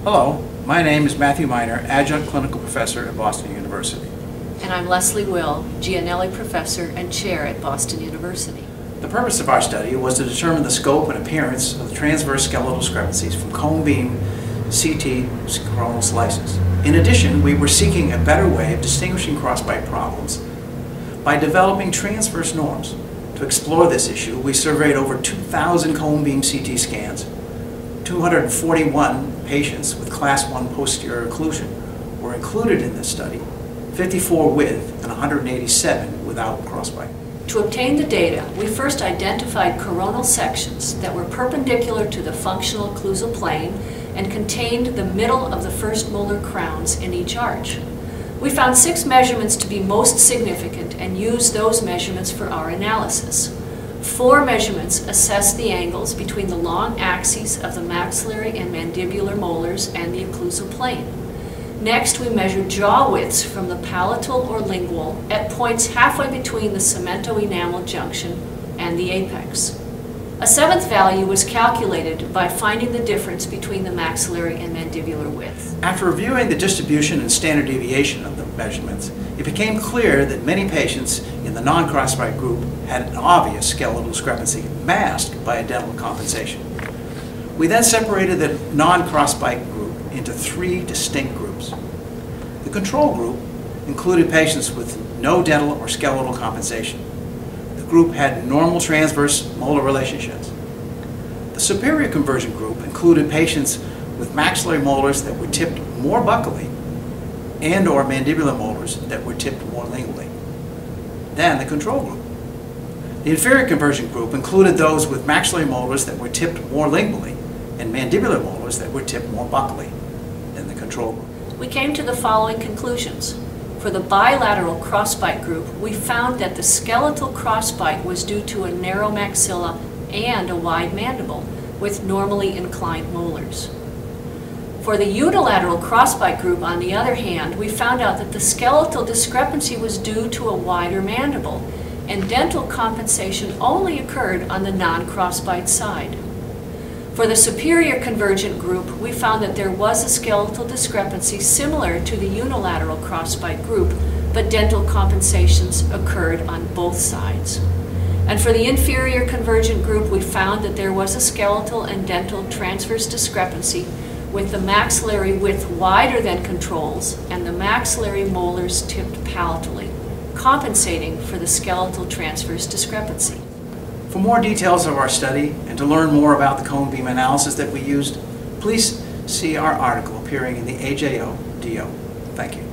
Hello, my name is Matthew Miner, Adjunct Clinical Professor at Boston University. And I'm Leslie Will, Gianelli Professor and Chair at Boston University. The purpose of our study was to determine the scope and appearance of the transverse skeletal discrepancies from cone beam CT coronal slices. In addition, we were seeking a better way of distinguishing crossbite problems by developing transverse norms. To explore this issue, we surveyed over 2,000 cone beam CT scans. 241 patients with class 1 posterior occlusion were included in this study, 54 with and 187 without crossbite. To obtain the data, we first identified coronal sections that were perpendicular to the functional occlusal plane and contained the middle of the first molar crowns in each arch. We found 6 measurements to be most significant and used those measurements for our analysis. 4 measurements assessed the angles between the long axes of the maxillary and mandibular molars and the occlusal plane. Next, we measured jaw widths from the palatal or lingual at points halfway between the cemento-enamel junction and the apex. A 7th value was calculated by finding the difference between the maxillary and mandibular width. After reviewing the distribution and standard deviation of the measurements, it became clear that many patients in the non-crossbite group had an obvious skeletal discrepancy masked by a dental compensation. We then separated the non-crossbite group into 3 distinct groups. The control group included patients with no dental or skeletal compensation. The group had normal transverse molar relationships. The superior convergent group included patients with maxillary molars that were tipped more buccally and or mandibular molars that were tipped more lingually than the control group. The inferior convergent group included those with maxillary molars that were tipped more lingually and mandibular molars that were tipped more buccally than the control group. We came to the following conclusions. For the bilateral crossbite group, we found that the skeletal crossbite was due to a narrow maxilla and a wide mandible with normally inclined molars. For the unilateral crossbite group, on the other hand, we found out that the skeletal discrepancy was due to a wider mandible, and dental compensation only occurred on the non-crossbite side. For the superior convergent group, we found that there was a skeletal discrepancy similar to the unilateral crossbite group, but dental compensations occurred on both sides. And for the inferior convergent group, we found that there was a skeletal and dental transverse discrepancy with the maxillary width wider than controls and the maxillary molars tipped palatally, compensating for the skeletal transverse discrepancy. For more details of our study and to learn more about the cone beam analysis that we used, please see our article appearing in the AJO DO. Thank you.